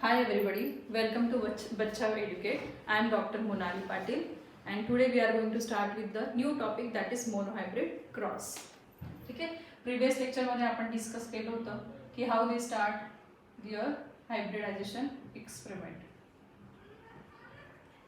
Hi everybody, welcome to Bachcha Educate. I am Dr. Monali Patil and today we are going to start with the new topic that is monohybrid cross. ठीक आहे, previous लेक्चरमध्ये आपण discuss केलं होतं की how they start there hybridisation experiment.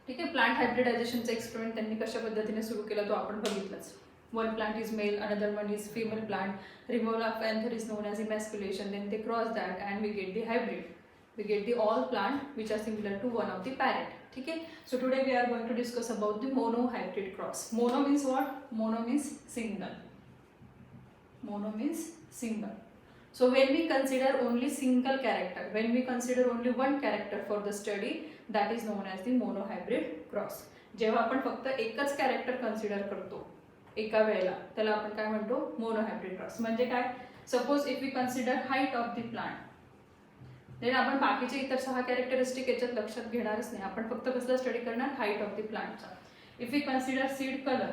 ठीक आहे, plant हायब्रिडायझेशनचा experiment त्यांनी कशा पद्धतीने सुरू केला तो आपण बघितलाच. One plant is male, another one is female plant. Removal of anther is known as emasculation. Then they cross that and we get the hybrid. We get the all plant which are similar to one of the parent. Okay. So today we are going to discuss about the monohybrid cross. Mono means what? Mono means single. Mono means single. So when we consider only single character, when we consider only one character for the study, that is known as the monohybrid cross. जेव्हा आपण फक्त एकच character consider करतो एका वेळेला त्याला आपण काय म्हणतो मोनोहायब्रिड क्रॉस. म्हणजे काय, suppose if we consider height of the plant, then आपण बाकीचे इतर 6 कॅरेक्टरिस्टिक याच्यात लक्षात घेणारच नाही. आपण फक्त कसला स्टडी करणार, हाईट ऑफ द प्लांटचा. If we consider seed colour,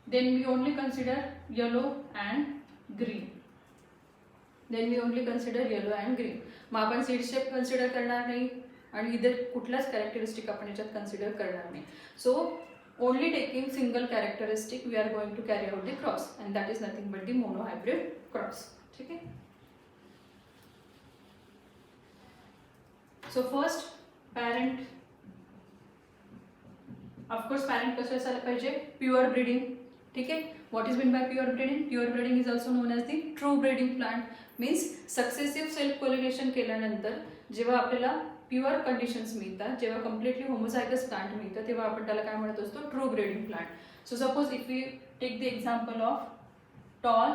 then we only consider yellow and green. Then we only consider yellow and green. मग आपण सीड शेप कन्सिडर करणार नाही आणि इतर कुठलाच कॅरेक्टरिस्टिक आपण याच्यात कन्सिडर करणार नाही. So only taking single characteristic we are going to carry out the cross, and that is nothing but the monohybrid cross. ठीक है. So first parent, of course parent कसे असायला पाहिजे, pure breeding. ठीक है. What is meant by pure breeding? Pure breeding is also known as the true breeding plant. Means successive self pollination केल्यानंतर जेव्हा आपल्याला प्युअर कंडिशन्स मिळतात, जेव्हा कम्प्लिटली होमोझायगस प्लांट मिळतं तेव्हा आपण त्याला काय म्हणत असतो, true breeding plant. So suppose if we take the example of tall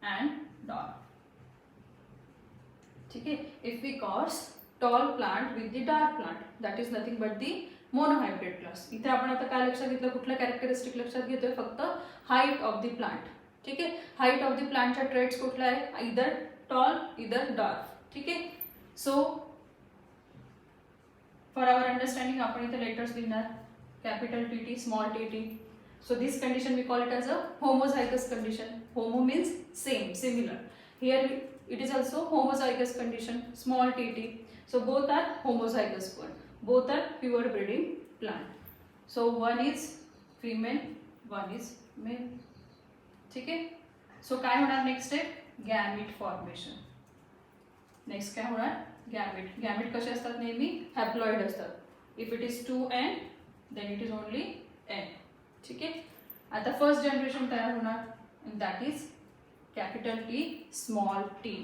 and dark. ठीक आहे. If we cross tall plant with the dark plant, that is nothing but the monohybrid class. इथे आपण आता काय लक्षात घेतलं, कुठला कॅरेक्टरिस्टिक लक्षात घेतोय, फक्त हाईट ऑफ द प्लांट. ठीक आहे. हाईट ऑफ द प्लांटच्या ट्रेट्स कुठला आहे, इधर टॉल इधर डार्क. ठीक आहे. सो for our understanding आपण इथे लेटर्स लिहिणार, capital T, small T. So this condition we call it as a homozygous condition. Homo means same, similar. Here it is also homozygous condition, small t. So both are homozygous one. Both are pure breeding plant. So one is female, one is male. ठीक है. So काय होणार next step, gamete formation. Next काय होणार, gamete. Gamete कसे असतात, नेहमी haploid असतात. If it is 2n then it is only n. ठीक आहे. आता फर्स्ट जनरेशन तयार होणार, that is capital T small T.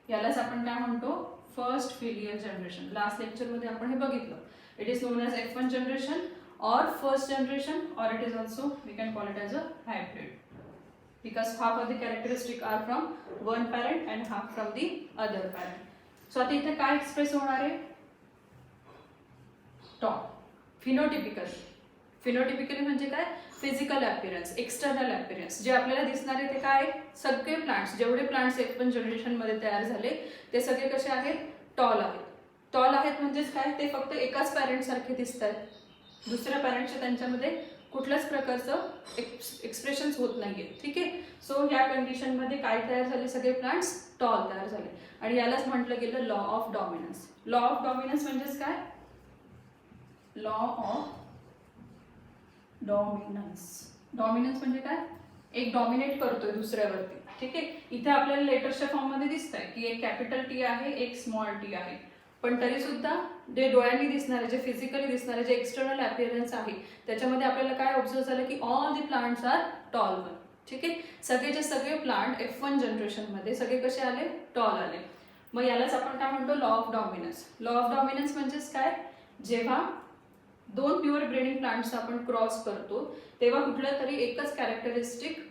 यालाच आपण काय म्हणतो, फर्स्ट फिलियर जनरेशन. लास्ट लेक्चरमध्ये आपण हे बघितलं. It is known as F1 generation और फर्स्ट जनरेशन, और it is also we can call it as a hybrid, because half of the characteristic are from one parent and half from the other parent. So आता इथे काय express होणार आहे, tall. फिनोटिपिकल. Phenotypically म्हणजे काय, physical appearance, external appearance. जे आपल्याला दिसणार आहे ते काय, सगळे प्लांट्स, जेवढे प्लांट्स F1 जनरेशन मध्ये तयार झाले ते सगळे कसे आहेत, टॉल आहेत. टॉल आहेत म्हणजेच काय, ते फक्त एकाच पॅरेंट सारखे दिसत आहेत. दुसऱ्या पॅरेंटच्या त्यांच्यामध्ये कुठल्याच प्रकारचं एक्सप्रेशन्स होत नाहीये. ठीक आहे. सो या कंडिशनमध्ये काय तयार झाले, सगळे प्लांट्स टॉल तयार झाले. आणि यालाच म्हटलं गेलं law of dominance. Law of dominance म्हणजेच काय, लॉ ऑफ डॉमिनन्स. डॉमिनन्स म्हणजे काय, एक डॉमिनेट करतोय दुसऱ्यावरती. ठीक आहे. इथे आपल्याला लेटर्सच्या फॉर्म मध्ये दिसत आहे की एक कॅपिटल टी आहे, एक स्मॉल टी आहे. पण तरी सुद्धा जे डोळ्यांनी दिसणारे, जे फिजिकली दिसणारे, जे एक्सटर्नल अपीयरन्स आहे त्याच्यामध्ये आपल्याला काय ऑब्झर्व झालं की all the plants are tall one. ठीक आहे. सगळेचे सगळे प्लांट F1 जनरेशन मध्ये सगळे कसे आले, टॉल आले. मग यालाच आपण काय म्हणतो, law of dominance. Law of dominance म्हणजेच काय, जेव्हा दोन प्युअर ब्रीडिंग प्लांट्स आपण क्रॉस करतो तेव्हा कुठलं तरी एकच कॅरेक्टरिस्टिक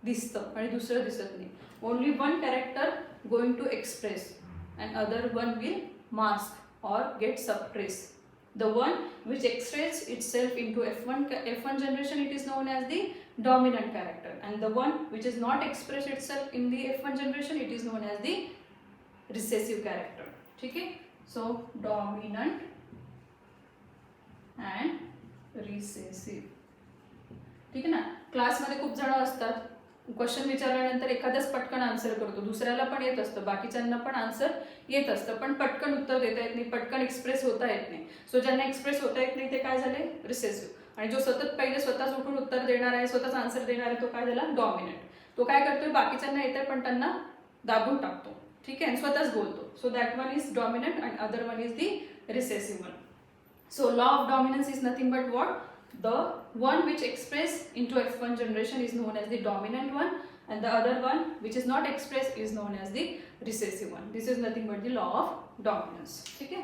दिसतं आणि दुसरं दिसत नाही. Only one character going to express and other one will mask or get suppressed. The one which expresses itself into F1 generation, it is known as the dominant character, and the one which is not expressed itself in the F1 generation, it is known as the recessive character. ठीक है. So dominant and recessive. ठीक है ना. क्लासमध्ये खूप जण असतात question विचारल्यानंतर एखाद्याच पटकन आन्सर करतो, दुसऱ्याला पण येत असतं, बाकीच्यांना पण आन्सर येत असतं, पण पटकन उत्तर देता येत नाही, पटकन एक्सप्रेस होता येत नाही. सो ज्यांना एक्सप्रेस होता येत नाही ते काय झाले, रिसेसिव्ह. आणि जो सतत पहिले स्वतःच उठून उत्तर देणार आहे, स्वतःच आन्सर देणार आहे, तो काय झाला, डॉमिनंट. तो काय करतोय, बाकीच्यांना येतंय पण त्यांना दाबून टाकतो, ठीक आहे, स्वतःच बोलतो. So that one is dominant and other one is the recessive one. So law of dominance is nothing but what? The one which expressed into F1 generation is known as the dominant one, and the other one which is not expressed is known as the recessive one. This is nothing but the law of dominance. Okay?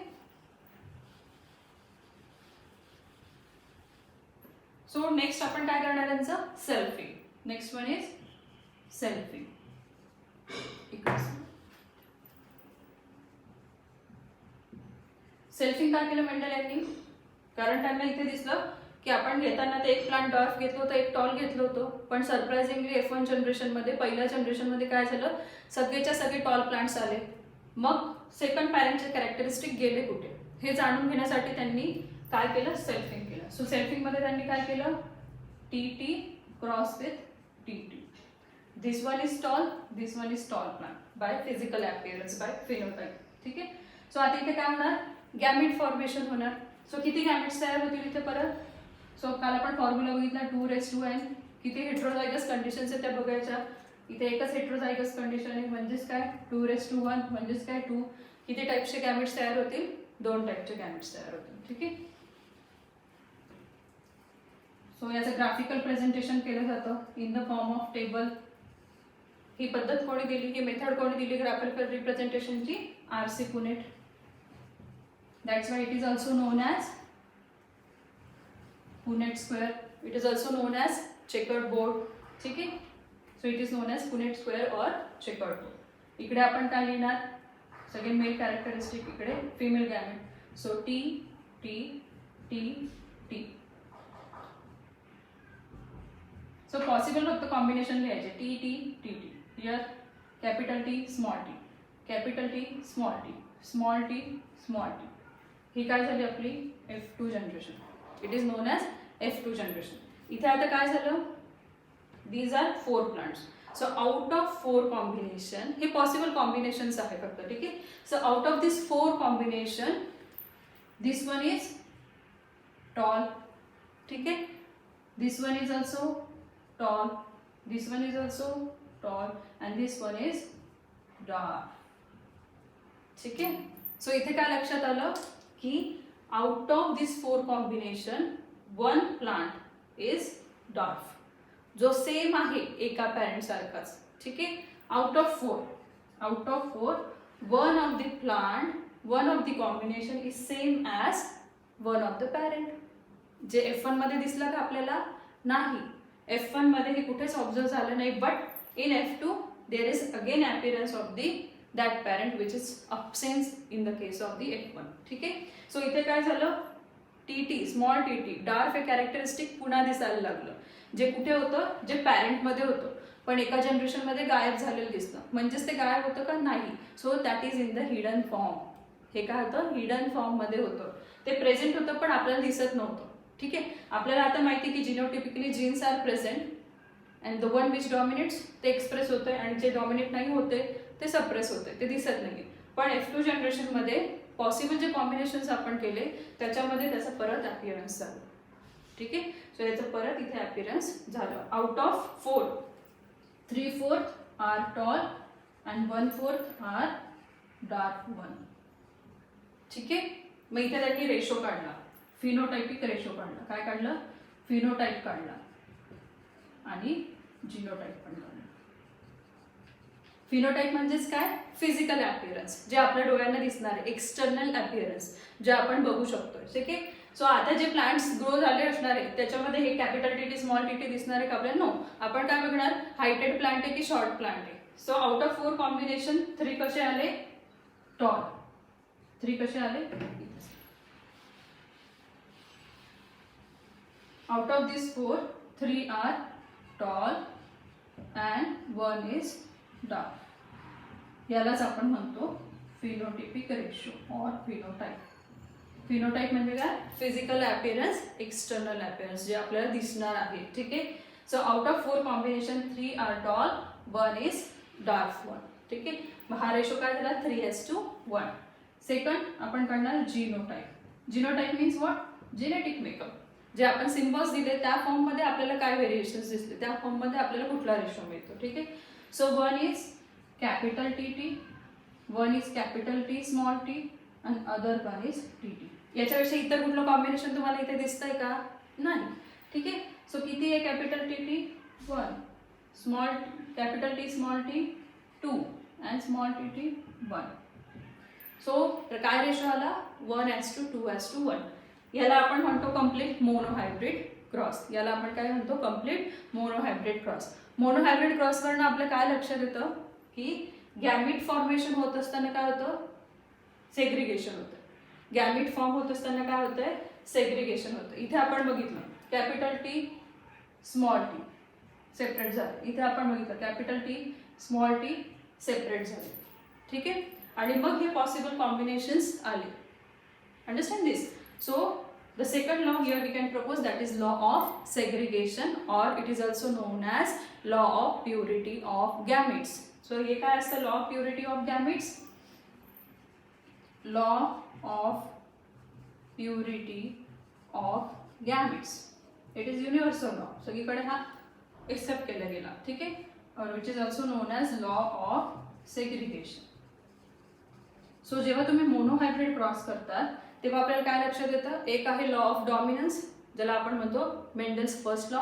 So next आपण काय करणार यांचं, selfing. Next one is selfing. Selfing काय केलं मंडळ यांनी, कारण त्यांना इथे दिसलं की आपण घेताना ते एक प्लांट डॉर्फ घेतलं होतं, एक टॉल घेतलं होतं, पण सरप्राइझिंगली F1 जनरेशनमध्ये, पहिल्या जनरेशनमध्ये काय झालं, सगळेच्या सगळे टॉल प्लांट्स आले. मग सेकंड पॅरेंटचे कॅरेक्टरिस्टिक गेले कुठे हे जाणून घेण्यासाठी त्यांनी काय केलं, सेल्फिंग केलं. सो सेल्फिंगमध्ये त्यांनी काय केलं, TT cross with TT. This one is tall, this one is tall plant by physical appearance, by phenotype. ठीक आहे. सो आता इथे काय होणार, गॅमेट फॉर्मेशन होणार. सो किती गॅमेट्स तयार होतील इथे परत. सो काल आपण फॉर्म्युला बघितला 2:n. किती हेट्रोझायगस कंडिशन्स आहेत त्या बघायच्या. इथे एकच हेट्रोझायगस कंडिशन आहे, म्हणजेच काय 2:1, म्हणजेच काय 2. किती टाईपचे गॅमेट्स तयार होतील, 2 टाईपचे गॅमेट्स तयार होतील. ठीक आहे. सो याचं ग्राफिकल प्रेझेंटेशन केलं जातं in the form of table. ही पद्धत कोणी दिली, ही मेथड कोणी दिली ग्राफिकल रिप्रेझेंटेशनची, RC Punnett. That's why it is also known as Punnett square. It is also known as checkered board. ठीक आहे. So it is known as Punnett square or checkered board. इकडे आपण काय लिहिणार, सगळे मेल कॅरेक्टरिस्टिक, इकडे female gamete. So T T T T. So possible फक्त combination लिहायचे, T T T T. Here capital T small t, capital T small t, small t small t. ही काय झाली आपली F2 generation. It is known as F2 generation. इथे आता काय झालं, these are 4 plants. So out of 4 combination, हे possible combinations आहे फक्त. ठीक आहे. So out of this 4 combination, this one is tall. ठीक आहे. This one is also tall, this one is also tall, and this one is dark. ठीक आहे. So इथे काय लक्षात आलं की out of this 4 combination 1 plant is dwarf, जो सेम आहे एका पॅरेंट सारखाच. ठीक आहे. Out of 4 one of the plant, one of the combination is same as one of the parent. जे F1 मध्ये दिसलं का आपल्याला, नाही. F1 मध्ये हे कुठेच ऑब्झर्व झालं नाही, but in F2 there is again appearance of the that parent which is absence in the case of the F1. ठीक आहे. सो इथे काय झालं, TT स्मॉल TT डार्क हे कॅरेक्टरिस्टिक पुन्हा दिसायला लागलं, जे कुठे होतं, जे पॅरेंट मध्ये होतं, पण एका जनरेशन मध्ये गायब झालेलं दिसतं. म्हणजेच ते गायब होतं का, नाही. So that is in the hidden form. हे काय होतं, हिडन फॉर्म मध्ये होतं. ते प्रेझेंट होतं पण आपल्याला दिसत नव्हतं. ठीक आहे. आपल्याला आता माहिती की genotypically genes are present and the one which dominates ते एक्सप्रेस होते, आणि जे डॉमिनेट नाही होते ते सप्रेस होते, ते दिसत नाही. पण F2 जनरेशनमध्ये पॉसिबल जे कॉम्बिनेशन्स आपण केले त्याच्यामध्ये त्याचा परत अपीअरन्स झालं. ठीक आहे. सो याचं परत इथे अपीअरन्स झालं. Out of 4, 3/4 are tall and 1/4 are dark one. ठीक आहे. मग इथे त्यांनी रेशो काढला, फिनोटाइपिक रेशो काढला. काय काढलं, फिनोटाइप काढला आणि जिनोटाइप पण काढला. फिनोटाइप म्हणजेच काय, फिजिकल अपीअरन्स, जे आपल्या डोळ्यांना दिसणार आहे, एक्सटर्नल अपीअरन्स, जे आपण बघू शकतोय. ठीक आहे. सो आता जे प्लांट्स ग्रो झाले असणार आहे त्याच्यामध्ये हे कॅपिटल TT स्मॉल TT दिसणार आहे का आपल्याला, नो. आपण काय बघणार, हायटेड प्लांट आहे की शॉर्ट प्लांट आहे. सो आउट ऑफ 4 कॉम्बिनेशन 3 कसे आले, टॉल. 3 कसे आले, out of this 4 3 are tall and 1 is dark. यालाच आपण म्हणतो फिनोटिपिक रेशो और फिनोटाइप. फिनोटाइप म्हणजे काय, फिजिकल अपीअरन्स, एक्सटर्नल अपीअरन्स, जे आपल्याला दिसणार आहे. ठीक आहे. So out of 4 combination 3 are tall, 1 is dark one. ठीक आहे, मग हा रेशो काय झाला 3:1. सेकंड आपण करणार genotype. Genotype means what, genetic makeup. जे आपण सिम्बॉल्स दिले त्या फॉर्म मध्ये आपल्याला काय व्हेरिएशन्स दिसले त्या फॉर्म मध्ये आपल्याला कुठला रेशो मिळतो. ठीक आहे, so 1 is capital TT, 1 is capital T small t आणि अदर 1 इज TT. याच्यापेक्षा इतर कुठलं कॉम्बिनेशन तुम्हाला इथे दिसतंय का? नाही. ठीक आहे, सो किती आहे capital TT 1, small capital T small t 2 and small TT 1. So काय रेशो आला 1:2:1. याला आपण म्हणतो कम्प्लीट मोनोहायब्रिड क्रॉस. याला आपण काय म्हणतो कम्प्लीट मोनोहायब्रिड क्रॉस. मोनोहायब्रिड क्रॉसवरनं आपलं काय लक्षात येतं की गॅमिट फॉर्मेशन होत असताना काय होतं, सेग्रिगेशन होतं. गॅमिट फॉर्म होत असताना काय होतंय, सेग्रिगेशन होतं. इथे आपण बघितलं capital T small t separate झाले. इथे आपण बघितलं capital T small t separate झाले. ठीक आहे, आणि मग हे पॉसिबल कॉम्बिनेशन्स आले. Understand this. So the second law here we can propose, that is law of segregation, or it is also known as law of purity of gametes. So ये काय असतं law of purity of gametes? Law of purity of gametes. It is universal law. सगळीकडे हा accept केला गेला. ठीक आहे, और which is also known as law of segregation. So जेव्हा तुम्ही मोनोहायब्रिड क्रॉस करतात तेव्हा आपल्याला काय लक्षात येतं, एक आहे लॉ ऑफ डॉमिनन्स ज्याला आपण म्हणतो मेंडल्स फर्स्ट लॉ,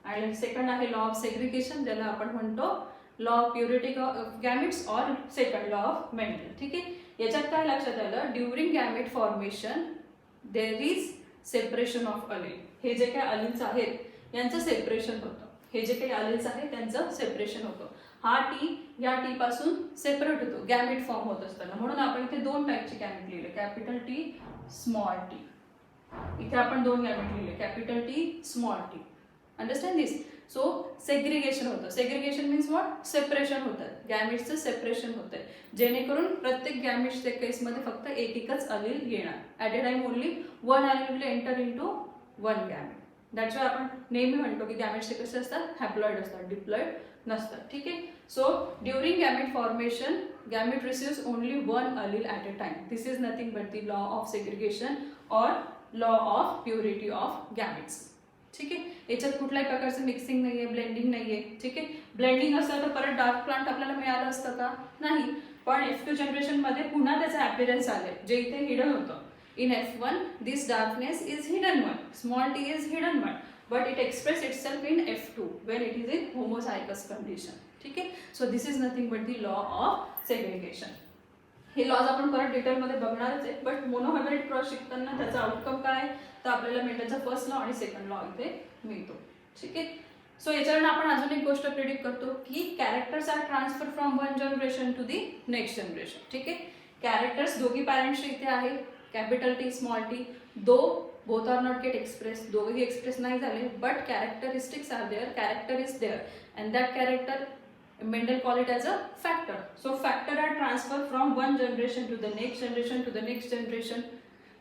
आणि सेकंड आहे लॉ ऑफ सेग्रिगेशन ज्याला आपण म्हणतो लॉ ऑफ प्युरिटी ऑफ गॅमिट्स और सेकंड लॉ ऑफ मेंडल. ठीक आहे, याच्यात काय लक्षात आलं, during gamete formation there is separation of allele. हे जे काही अलील्स आहेत यांचं सेपरेशन होतं. हे जे काही अलील्स आहेत त्यांचं सेपरेशन होतं. हा टी या टी पासून सेपरेट होतो गॅमिट फॉर्म होत असताना. म्हणून आपण इथे 2 टाईपचे गॅमिट लिहिले, कॅपिटल T स्मॉल t. इथे आपण 2 गॅमिट लिहिले, capital T small t. Understand this. So segregation होतं. सेग्रिगेशन मीन्स व्हॉट, सेपरेशन होतं, गॅमिट्सचं सेपरेशन होतंय, जेणेकरून प्रत्येक गॅमिट्सच्या केसमध्ये फक्त एकच अलील येणार. At a time only 1 allele will enter into 1 gamete. That's why आपण नेहमी म्हणतो की गॅमिट्स कसे असतात, हॅप्लॉइड असतात, डिप्लॉइड नसतात. ठीक आहे, so during gamete formation gamete receives only 1 allele at a time. This is nothing but the law of segregation और law of purity of gametes. ठीक आहे, याच्यात कुठल्याही प्रकारचं मिक्सिंग नाहीये, ब्लेंडिंग नाहीये. ठीक आहे, ब्लेंडिंग असतं तर परत डार्क प्लांट आपल्याला मिळालं असतं का? नाही. पण F2 जनरेशन मध्ये पुन्हा त्याचं अपीअरन्स आले जे इथे हिडन होतं. In F1 this darkness is hidden one, small t is hidden one, but it expresses itself in F2 when it is in homozygous condition. ठीक आहे, so this is nothing but the law of segregation. हे lodge आपण परत डिटेलमध्ये बघणारच आहे, but monohybrid cross शिकताना त्याचा outcome काय तर आपल्याला मेंडलचा फर्स्ट लॉ आणि सेकंड लॉ इथे मिळतो. ठीक आहे, सो याच्यावरून आपण अजून एक गोष्ट प्रिडिक्ट करतो की characters are transfer from one generation to the next generation. ठीक आहे, कॅरेक्टर्स दोघी पॅरेंट्सचे इथे आहे, capital T small t, though both are not get express, दोघेही एक्सप्रेस नाही झाले, but characteristics are there, character is there, and that character Mendel call it as a factor. So factor are transferred from one generation to the next generation to the next generation.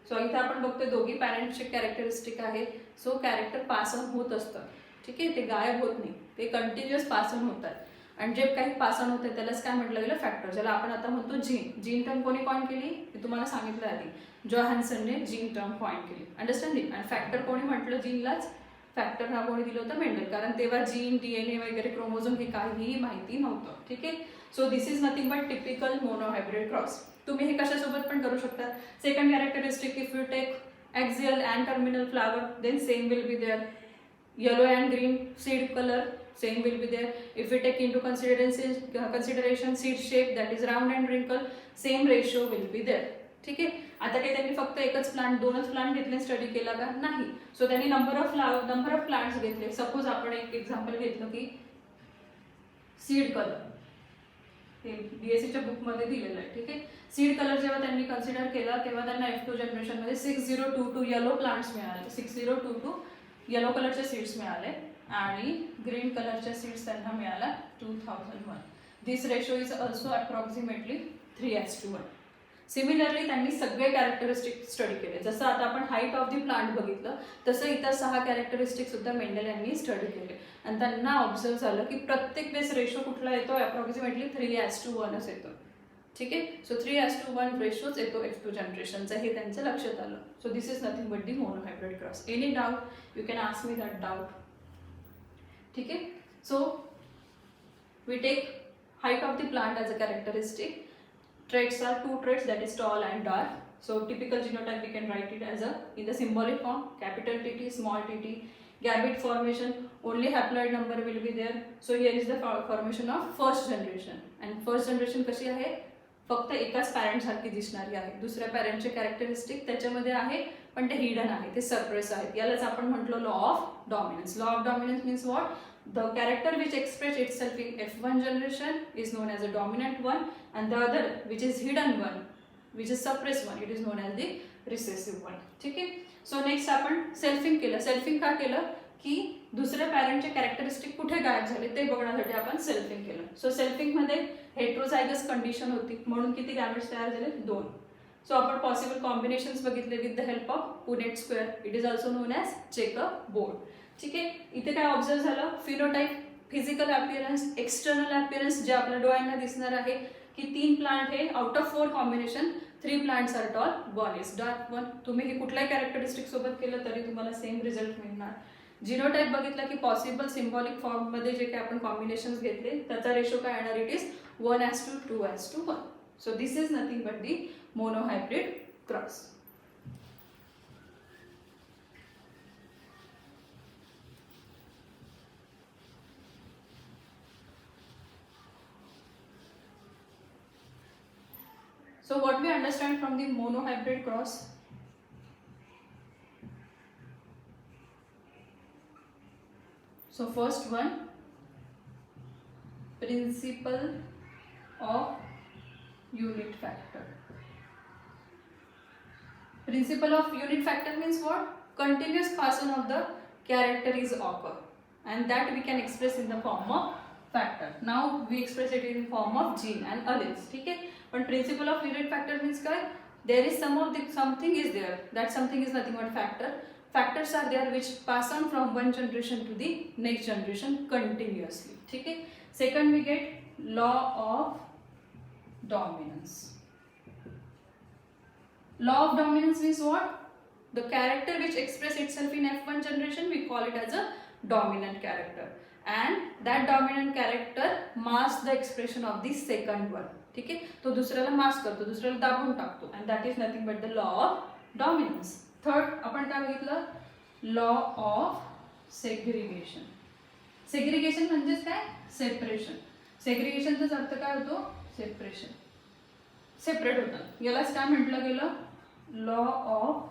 So इथे आपण बघतोय दोघी पॅरेंट्सचे characteristic आहे. So character pass on होत असतं. ठीक आहे, ते गायब होत नाही, ते कंटिन्युअस पास ऑन होतात. आणि जे काही पास ऑन होते त्यालाच काय म्हटलं गेलं, फॅक्टर, ज्याला आपण आता म्हणतो जीन. जीन टर्म कोणी कॉइन केली ते तुम्हाला सांगितलं आधी, जोहान्सनने जीन टर्म कॉइन केली. अंडरस्टँडिंग. आणि फॅक्टर कोणी म्हटलं जीनलाच, फॅक्टर हा कोणी दिलं होतं, मेंडल, कारण तेव्हा जीन, DNA वगैरे क्रोमोझोम हे काहीही माहिती नव्हतं. ठीक आहे, so this is nothing but typical monohybrid cross. तुम्ही हे कशासोबत पण करू शकता. Second characteristic, if you take axial and terminal flower then same will be there. Yellow and green seed colour same will be there. If we take into consideration seed shape, that is round and wrinkle, same ratio will be there. ठीक आहे, आता काही त्यांनी फक्त एकच plant, 2च plant घेतले, study केला का? नाही. सो त्यांनी नंबर ऑफ प्लांट्स घेतले. सपोज आपण एक एक्झाम्पल घेतलं की सीड कलर, हे BSc बुकमध्ये दिलेलं आहे. ठीक आहे, सीड कलर जेव्हा त्यांनी कन्सिडर केला तेव्हा त्यांना F2 जनरेशनमध्ये 6022 येलो प्लांट्स मिळाले, 6022 येलो कलरचे सीड्स मिळाले, आणि ग्रीन कलरच्या सीड्स त्यांना मिळाला 2001. This ratio is also approximately 3:1. Similarly त्यांनी सगळे कॅरेक्टरिस्टिक स्टडी केले. जसं आता आपण हाईट ऑफ द प्लांट बघितलं तसं इतर 6 कॅरेक्टरिस्टिक सुद्धा मेंडल यांनी स्टडी केले आणि त्यांना ऑब्झर्व झालं की प्रत्येक वेळेस रेशो कुठला येतो, अप्रॉक्सिमेटली 3:1 येतो. ठीक आहे. सो 3:1 रेशोच येतो F2 जनरेशनचा, हे त्यांचं लक्षात आलं. So this is nothing but the monohybrid cross. Any doubt you can ask me that doubt. ठीक आहे. So we take height of the plant as a characteristic. Traits are 2 traits, that is tall and dark. So typical genotype we can write it as a in the symbolic form, capital TT, small tt. Gamete formation, only haploid number will be there. So here is the formation of first generation. And first generation कशी आहे, फक्त एकाच parent सारखी दिसणारी आहे. दुसऱ्या पॅरेंटचे characteristic त्याच्यामध्ये आहे पण ते हिडन आहे, ते सरप्रेस आहेत. यालाच आपण म्हटलो law of dominance. Law of dominance means what? The character which express itself in F1 generation is known as a dominant one, and the other which is hidden one, which is suppressed one, it is known as the recessive one. ठीक आहे. So next आपण selfing केलं. Selfing का केलं की दुसऱ्या पॅरेंटचे characteristic कुठे गायब झाले ते बघण्यासाठी आपण सेल्फिंग केलं. सो सेल्फिंग मध्ये हेट्रोझायगस कंडिशन होती म्हणून किती गॅमेट्स तयार झाले? 2. सो आपण पॉसिबल कॉम्बिनेशन्स बघितले with the help of Punnett square. It is also known as checker board. ठीक आहे. इथे काय ऑब्झर्व झालं? Phenotype, physical appearance, external appearance जे आपल्या डोळ्यांना दिसणार आहे की 3 प्लांट हे out of 4 combination 3 plants are tall, 1 is dark 1. तुम्ही हे कुठल्याही कॅरेक्टरिस्टिक सोबत केलं तरी तुम्हाला सेम रिझल्ट मिळणार. जिनोटाईप बघितला की पॉसिबल सिम्बॉलिक फॉर्ममध्ये जे काही आपण कॉम्बिनेशन्स घेतले त्याचा रेशो काय येणार? It is 1:2, 2:1. So this is nothing but the monohybrid cross. So what we understand from the monohybrid cross? So first one, principle of unit factor. Principle of unit factor means what? Continuous passing of the character is occur, and that we can express in the form of factor. Now we express it in the form of gene and alleles. ठीक है. But principle of unit factor means काय? There is something is there. That something is nothing but factor. Factors are there which pass on from one generation to the next generation continuously. ठीक है. Second we get law of dominance. Law of dominance means what? The character which express itself in F1 generation we call it as a dominant character, and that dominant character masks the expression of the second one. ठीक आहे. तो दुसऱ्याला mask करतो, दुसऱ्याला दाबून टाकतो, and that is nothing but the law of dominance. Third आपण काय बघितलं? Law of segregation. सेग्रिगेशन म्हणजेच काय? सेपरेशन. सेग्रिगेशनचा अर्थ काय होतो? सेपरेशन, सेपरेट होतं. यालाच काय म्हटलं गेलं? Law of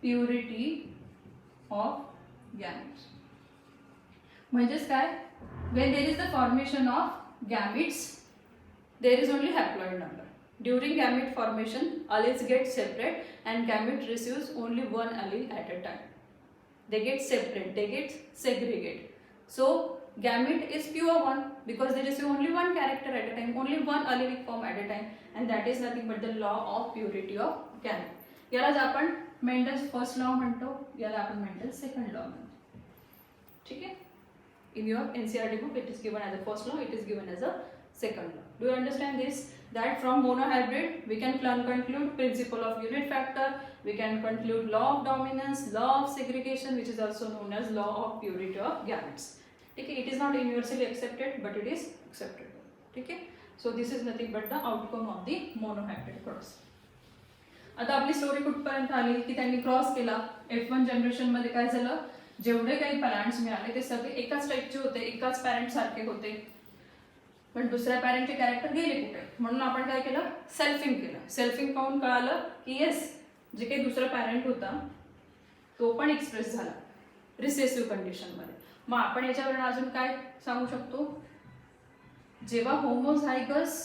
purity of gametes. म्हणजेच काय? when there is the formation of gametes, there is only haploid number. During gamete formation, alleles get separate and gamete receives only one allele at a time. They get separate, they get segregate. So gamete is pure one because they receive only one character at a time, only one allelic form at a time, and that is nothing but the law of purity of gamete. यालाच आपण Mendel's first law म्हणतो, याला आपण Mendel's second law म्हणतो. ठीक आहे. In your NCERT book it is given as a first law, it is given as a second law. Do you understand this? That from monohybrid we can conclude principle of unit factor, we can conclude law of dominance, law of segregation, which is also known as law of purity of gametes. Okay, it is not universally accepted but it is accepted. Okay, so this is nothing but the outcome of the monohybrid cross. आता आपली story कुठपर्यंत आली की त्यांनी cross केला. F1 generation मध्ये काय झालं? जेवढे काही प्लांट्स मिळाले ते सगळे एकाच टाईपचे होते, एकाच पॅरेंट सारखे होते, पण दुसऱ्या पॅरेंटचे कॅरेक्टर गेले कुठे, म्हणून आपण काय केलं? सेल्फिंग केलं. सेल्फिंग पाहून कळालं की येस, जे काही दुसरा पॅरेंट होता तो पण एक्सप्रेस झाला रिसेसिव्ह कंडिशनमध्ये. मग आपण याच्यावरून अजून काय सांगू शकतो? जेव्हा होमोझायगस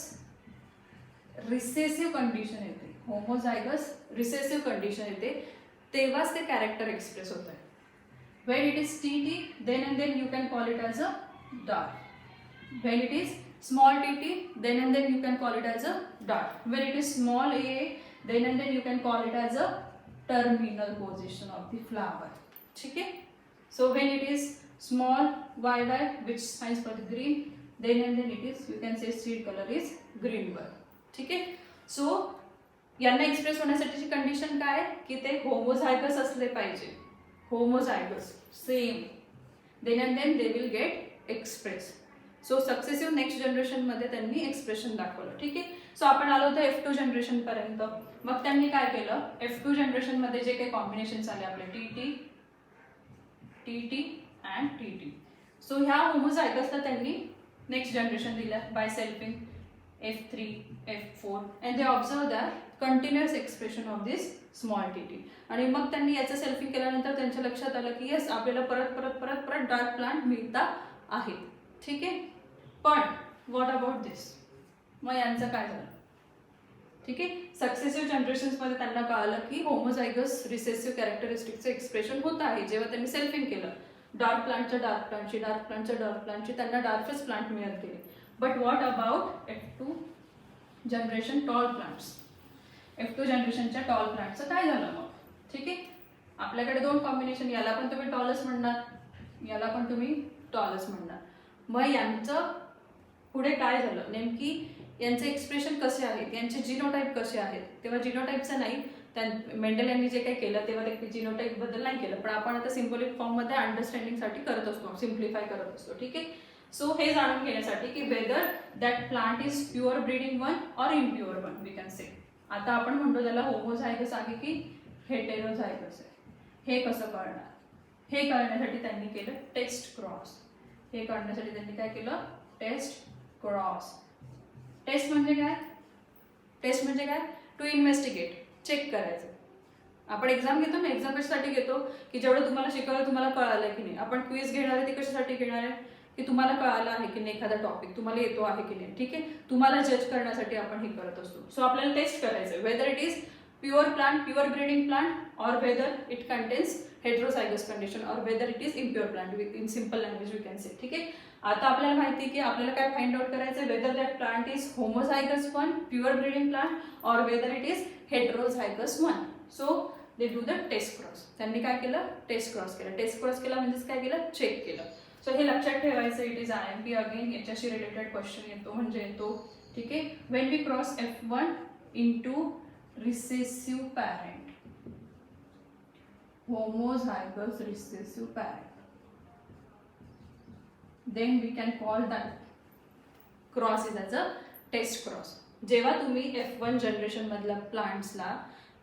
रिसेसिव्ह कंडिशन येते, होमोझायगस रिसेसिव्ह कंडिशन येते तेव्हाच ते कॅरेक्टर एक्सप्रेस होत आहे. When it is TT, then and then you can call it as a dark. When it is small tt, then and then you can call it as a dart. When it is small a, then and then you can call it as a terminal position of the flower. ठीक है? So when it is small yy, which stands for the green, then and then it is, you can say seed color is green one. ठीक है? So यांना express होण्यासाठीची condition काय की ते homozygous असले पाहिजे. Homozygous same, then and then they will get express. So successive next generation मध्ये त्यांनी एक्सप्रेशन दाखवलं. ठीक आहे. सो आपण आलो होतो F2 जनरेशन पर्यंत. मग त्यांनी काय केलं, F2 जनरेशन मध्ये जे काही कॉम्बिनेशन्स आले आपले TT, TT and TT. So ह्या होमोझायगसला त्यांनी नेक्स्ट जनरेशन दिलं by selfing F3, F4 and they observe that continuous expression of this small tt. आणि मग त्यांनी याचं सेल्फिंग केल्यानंतर त्यांच्या लक्षात आलं की येस आपल्याला परत परत परत परत डार्क प्लांट मिळता आहेत. ठीक आहे. पण व्हॉट अबाउट दिस, मग यांचं काय झालं. ठीक आहे. सक्सेसिव्ह जनरेशन्समध्ये त्यांना कळालं की होमोझायगस रिसेसिव्ह कॅरेक्टरिस्टिकचं एक्सप्रेशन होत आहे. जेव्हा त्यांनी सेल्फिंग केलं डार्क प्लांटच्या डार्क प्लांटची, डार्क प्लांटच्या डार्क प्लांटची, त्यांना डार्कच प्लांट मिळत गेले. But what about F2 generation tall plants. F2 जनरेशनच्या टॉल प्लांटचं काय झालं मग. ठीक आहे. आपल्याकडे दोन कॉम्बिनेशन, याला पण तुम्ही टॉलच म्हणणार, याला पण तुम्ही टॉलच म्हणणार. मग यांचं पुढे काय झालं, नेमकी यांचे एक्सप्रेशन कसे आहेत, यांचे जिनोटाईप कसे आहेत. तेव्हा जिनोटाईपचं नाही, मेंडल यांनी जे काही केलं तेव्हा ते जिनोटाईप बद्दल नाही केलं, पण आपण आता सिम्बॉलिक फॉर्ममध्ये अंडरस्टँडिंगसाठी करत असतो, सिम्प्लिफाय करत असतो. ठीक आहे. सो हे जाणून घेण्यासाठी की whether that plant is pure breeding one or impure one we can say. आता आपण म्हणतो त्याला होमोझायगस आहे की हेटेरोझायगस आहे. हे कसं कळणार, हे कळण्यासाठी त्यांनी केलं टेस्ट क्रॉस. हे कळण्यासाठी त्यांनी काय केलं, टेस्ट क्रॉस. टेस्ट म्हणजे काय, टेस्ट म्हणजे काय, टू इन्व्हेस्टिगेट, चेक करायचं. आपण एक्झाम घेतो ना, एक्झाम कशासाठी घेतो की जेवढं तुम्हाला शिकवलं तुम्हाला कळालं की नाही. आपण क्विज घेणार आहे ते कशासाठी घेणार आहे की तुम्हाला कळालं आहे की नाही एखादा टॉपिक तुम्हाला येतो आहे की नाही. ठीक आहे. तुम्हाला जज करण्यासाठी आपण हे करत असतो. सो आपल्याला टेस्ट करायचं whether it is pure plant, pure breeding plant, or whether it contains heterozygous condition, or whether it is impure plant in simple language we can say. ठीक आहे. आता आपल्याला माहिती आहे की आपल्याला काय फाइंड आउट करायचं, whether that plant is homozygous one, pure breeding plant, or whether it is heterozygous one. So they do the test cross. त्यांनी काय केलं, टेस्ट क्रॉस केलं. टेस्ट क्रॉस केला म्हणजेच काय केलं, चेक केलं. सो हे लक्षात ठेवायचं, इट इज IMP अगेन, याच्याशी रिलेटेड क्वेश्चन येतो म्हणजे येतो. ठीक आहे. When we cross F1 into recessive parent, homozygous recessive parent, then we can call that cross is as a test cross. जेव्हा तुम्ही F1 जनरेशन मधल्या प्लांट्सला,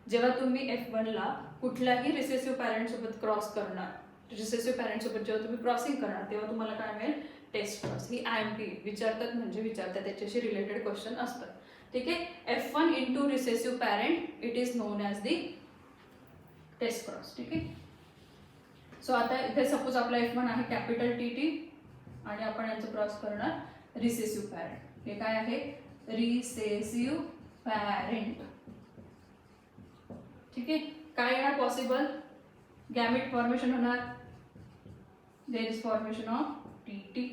जेव्हा तुम्ही F1 ला कुठल्याही रिसेसिव्ह पॅरेंट सोबत क्रॉस करणार, रिसेसिव्ह पॅरेंट सोबत जेव्हा तुम्ही क्रॉसिंग करणार तेव्हा तुम्हाला काय मिळेल, टेस्ट क्रॉस. ही IMP विचारतात म्हणजे विचारतात, त्याच्याशी रिलेटेड क्वेश्चन असतात. ठीक आहे. F1 into recessive parent it is known as the test cross. ठीक आहे. सो आता इथे सपोज आपला F1 आहे कॅपिटल TT आणि आपण यांचं क्रॉस करणार रिसेसिव्ह पॅरेंट. हे काय आहे, रिसेसिव्ह पॅरेंट. ठीक आहे. काय येणार पॉसिबल, गॅमेट फॉर्मेशन होणार, there is formation of TT,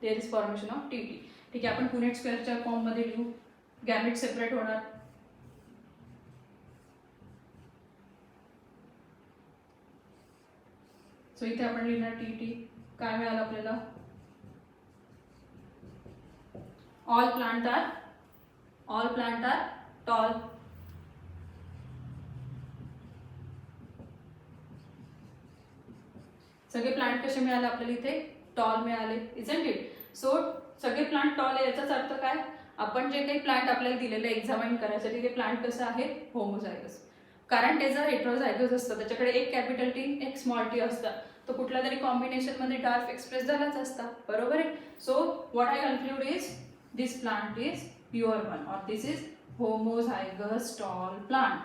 there is formation of TT. ठीक आहे. आपण पुनेट स्क्वेअरच्या फॉर्म मध्ये लिहू, गॅमेट सेपरेट होणार. सो इथे आपण लिहिणार TT. काय मिळालं आपल्याला, ऑल प्लांट आर टॉल. सगळे प्लांट कसे मिळाले आपल्याला, इथे टॉल मिळाले, इजंट इट. सो सगळे प्लांट टॉल आहे, याचाच अर्थ काय, आपण जे काही प्लांट आपल्याला दिलेले एक्झामाइन करायसाठी ते प्लांट कसं आहे, होमोझायगस. कारण ते जर हेटेरोझायगस असतं, त्याच्याकडे एक कॅपिटल T एक स्मॉल t असतं, तो कुठल्या तरी कॉम्बिनेशन मध्ये डार्क एक्सप्रेस झालाच असता. बरोबर आहे. So what I conclude is this plant is pure one, or this is homozygous tall plant.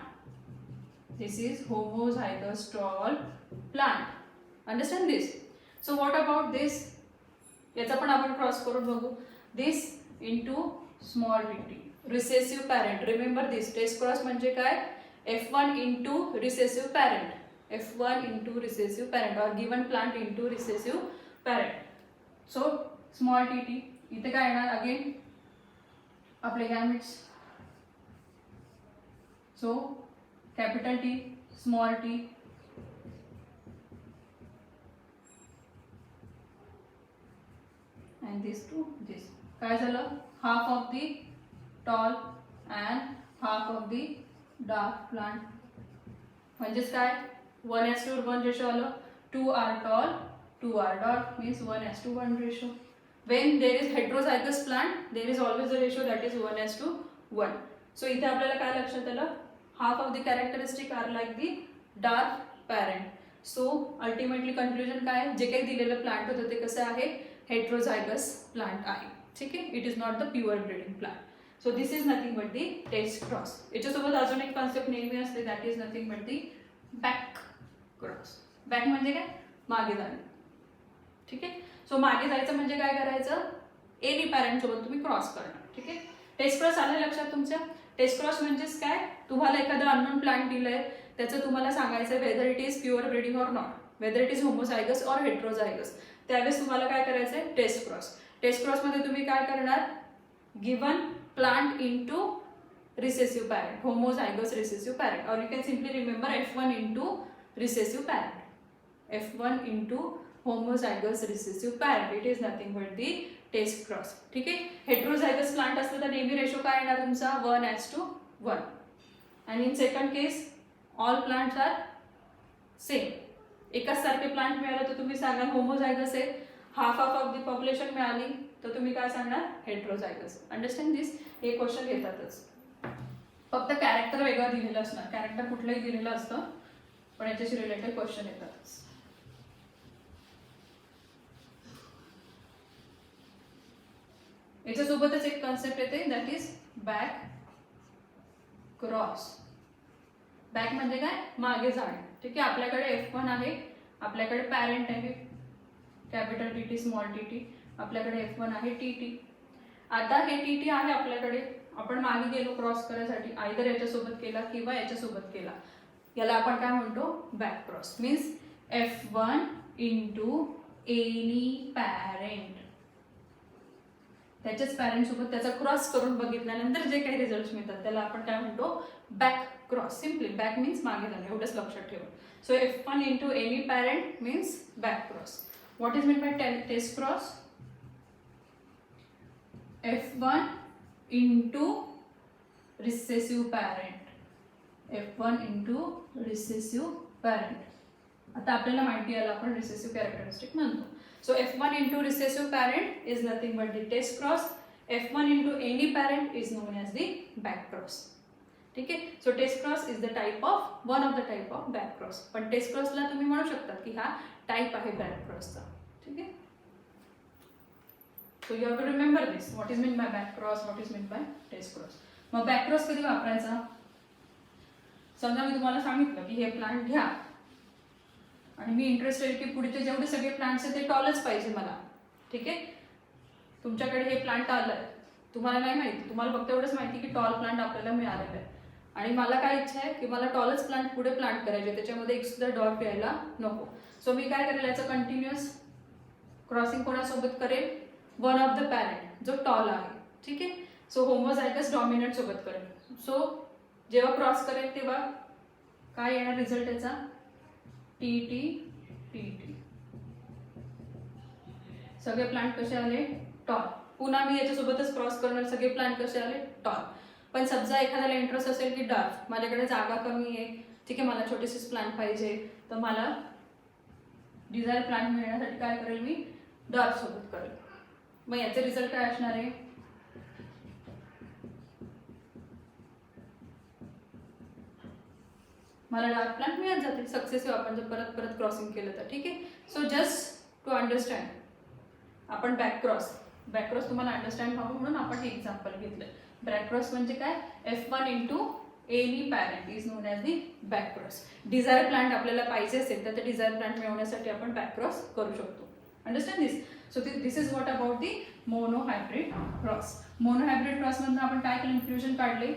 This is homozygous tall plant. Understand this. So what about this, याचा पण आपण क्रॉस करून बघू. This into small tt, recessive parent. Remember this, test cross म्हणजे काय, F1 into recessive parent, F1 into recessive parent, और given plant into recessive parent. So small tt इथे काय येणार अगेन आपले gametes. So capital T, small T, and this to this. काय झालं? Half of the tall and half of the dark plant. म्हणजेच काय? 1:1 ratio आलं. 2 are tall, 2 are dark means 1:1 ratio. When there is heterozygous plant, there is always a ratio that is 1:1. So इथे आपल्याला काय लक्षात आलं? Half of the characteristic are like the dark parent. So ultimately conclusion काय? जे काही दिलेलं plant होतं ते कसं आहे? हेट्रोझायगस प्लांट आहे. ठीक आहे. It is not the pure breeding plant. So this is nothing but the test cross. याच्यासोबत अजून एक कॉन्सेप्ट नेहमी असते, that is nothing but the back cross. Back म्हणजे काय? मागे जाणे. ठीक आहे. सो मागे जायचं म्हणजे काय करायचं? एनी पॅरेंट सोबत तुम्ही क्रॉस करणार. ठीक आहे. टेस्ट क्रॉस आलं लक्षात तुमच्या? टेस्ट क्रॉस म्हणजेच काय? तुम्हाला एखादं अननोन प्लांट दिलंय, त्याचं तुम्हाला सांगायचं whether it is pure breeding or not, whether it is homozygous or heterozygous. त्यावेळेस तुम्हाला काय करायचं आहे? Taste cross. टेस्ट क्रॉसमध्ये तुम्ही काय करणार? Given plant into recessive parent, homozygous recessive parent, और you can simply remember F1 into recessive parent. F1 into homozygous recessive parent. It is nothing but the test cross. ठीक आहे. Heterozygous plant असलं तर नेहमी ratio काय येणार तुमचा? 1:1. And in second case all plants are same. एकाच सारखे प्लांट मिळालं तर तुम्ही सांगाल होमोझायगस आहे. हाफ ऑफ दी पॉप्युलेशन मिळाली तर तुम्ही काय सांगणार? हेट्रोझायगस. अंडरस्टँड दिस? हे क्वेश्चन येतातच. फक्त कॅरेक्टर वेगळं दिलेलं असणार. कॅरेक्टर कुठलंही दिलेलं असतं, पण याच्याशी रिलेटेड क्वेश्चन येतातच. याच्यासोबतच एक कॉन्सेप्ट येते, that is back cross. Back म्हणजे काय? मागे जाणे. ठीक आहे. आपल्याकडे F1 आहे, आपल्याकडे पॅरेंट आहे कॅपिटल TT स्मॉल TT, आपल्याकडे F1 आहे TT. आता हे TT आहे आपल्याकडे, आपण मागे गेलो क्रॉस करायसाठी, आयदर याच्यासोबत केला किंवा याच्यासोबत केला. याला आपण काय म्हणतो? Back cross. Means F1 into any parent, त्याच्याच पॅरेंट सोबत त्याचा क्रॉस करून बघितल्यानंतर जे काही रिझल्ट मिळतात त्याला आपण काय म्हणतो? Back cross. Simply back means मागे जाणे, एवढंच लक्षात ठेवा. So F1 into any parent means back cross. What is mean by test cross? F1 into recessive parent, F1 into recessive parent. आता आपल्याला माहिती आहे आपण रिसेसिव्ह कॅरेक्टरिस्टिक म्हणतो. So F1 into recessive parent is nothing but the test cross. F1 into any parent is known as the back cross. ठीक आहे. So test cross is the type of one of the type of back cross. पण test क्रॉसला तुम्ही म्हणू शकता की हा type आहे बॅक क्रॉसचा. ठीक आहे. So you have to remember this. What is mean by back cross, what is mean by test cross. मग बॅक क्रॉस कधी वापरायचा? समजा मी तुम्हाला सांगितलं की हे प्लांट घ्या आणि मी इंटरेस्टेड की पुढचे जेवढे सगळे प्लांट्स आहेत ते टॉलच पाहिजे मला. ठीक आहे. तुमच्याकडे हे प्लांट आलंय, तुम्हाला नाही माहिती, तुम्हाला फक्त एवढंच माहिती की टॉल प्लांट आपल्याला मिळालेलं आहे आणि मला काय इच्छा आहे की मला टॉलच प्लांट पुढे प्लांट करायचे, त्याच्यामध्ये एक सुद्धा डॉट यायला नको. सो मी काय करेल? याचं कंटिन्युअस क्रॉसिंग कोणासोबत करेल? वन ऑफ द पॅरेंट जो टॉल आहे. ठीक आहे. सो होमोझायगस डॉमिनंट सोबत करेल. सो जेव्हा क्रॉस करेल तेव्हा काय येणार रिझल्ट याचा? TT TT. सगळे प्लांट कसे आले? टॉल. पुन्हा मी याच्यासोबतच क्रॉस करणार, सगळे प्लांट कसे आले? टॉल. पण समजा एखाद्याला इंटरेस्ट असेल की डार्क, माझ्याकडे जागा कमी आहे, ठीक आहे, मला छोटेसेच प्लांट पाहिजे, तर मला डिझायर प्लांट मिळण्यासाठी काय करेल? मी डार्क सोबत करेल. मग याचे रिझल्ट काय असणार आहे? मला डार्क प्लांट मिळत जातील सक्सेसिव्ह आपण जर परत परत क्रॉसिंग केलं तर. ठीक आहे. सो जस्ट टू अंडरस्टँड आपण बॅक क्रॉस तुम्हाला अंडरस्टँड व्हावं म्हणून आपण हे एक्झाम्पल घेतलं. बॅक क्रॉस म्हणजे काय? F1 into any parent is known as the back cross. Desire plant आपल्याला पाहिजे असेल तर ते डिझायर प्लांट मिळवण्यासाठी आपण बॅक क्रॉस करू शकतो. Understand this? So this is what about the monohybrid cross. Monohybrid क्रॉसमधून आपण काय कन्क्लुजन काढले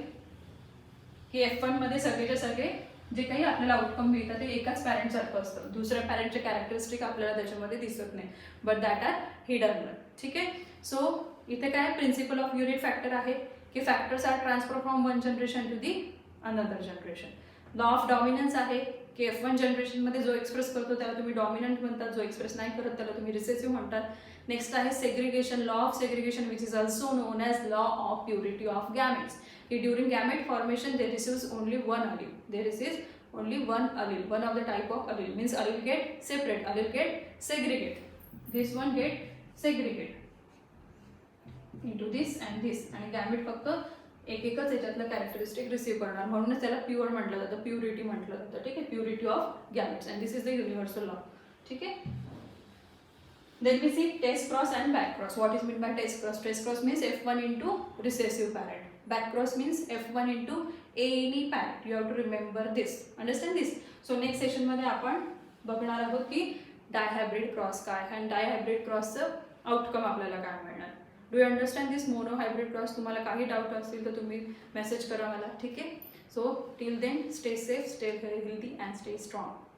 की F1 मध्ये सगळेच्या सगळे जे काही आपल्याला आउटकम मिळतं ते एकाच पॅरेंट सारखं असतं, दुसऱ्या पॅरेंटचे कॅरेक्टरिस्टिक आपल्याला त्याच्यामध्ये दिसत नाही, बट दॅट आर हिडन. ठीक आहे. सो इथे काय प्रिन्सिपल ऑफ युनिट फॅक्टर आहे की factors are transfer from one generation to the another generation. Law of dominance आहे की F1 जनरेशनमध्ये जो एक्सप्रेस करतो त्याला तुम्ही डॉमिनंट म्हणतात, जो एक्सप्रेस नाही करत त्याला तुम्ही रिसेसिव्ह म्हणतात. नेक्स्ट आहे segregation, law of segregation which is also known as law of purity of gametes. की during gamete formation they receives only one allele. They receive only one allele, one of the type of allele. Means allele get separate, allele get segregate. This one get segregate into this and this. आणि gamete फक्त एकच याच्यातलं characteristic receive करणार, म्हणूनच त्याला pure म्हटलं जातं, purity म्हटलं जातं. ठीक आहे, purity of gametes. And this is the universal law. ठीक आहे. Then we see test cross and back cross. What is meant by test cross? Test cross means F1 into recessive parent. Back cross means F1 into any parent. You have to remember this. Understand this? So next session मध्ये आपण बघणार आहोत की डायहायब्रिड cross काय आणि डायहायब्रिड क्रॉसचं outcome आपल्याला काय मिळणार. Do you understand this mono hybrid cross? तुम्हाला काही डाऊट असतील तर तुम्ही मेसेज करा मला. ठीक आहे. So till then stay safe, stay healthy and stay strong.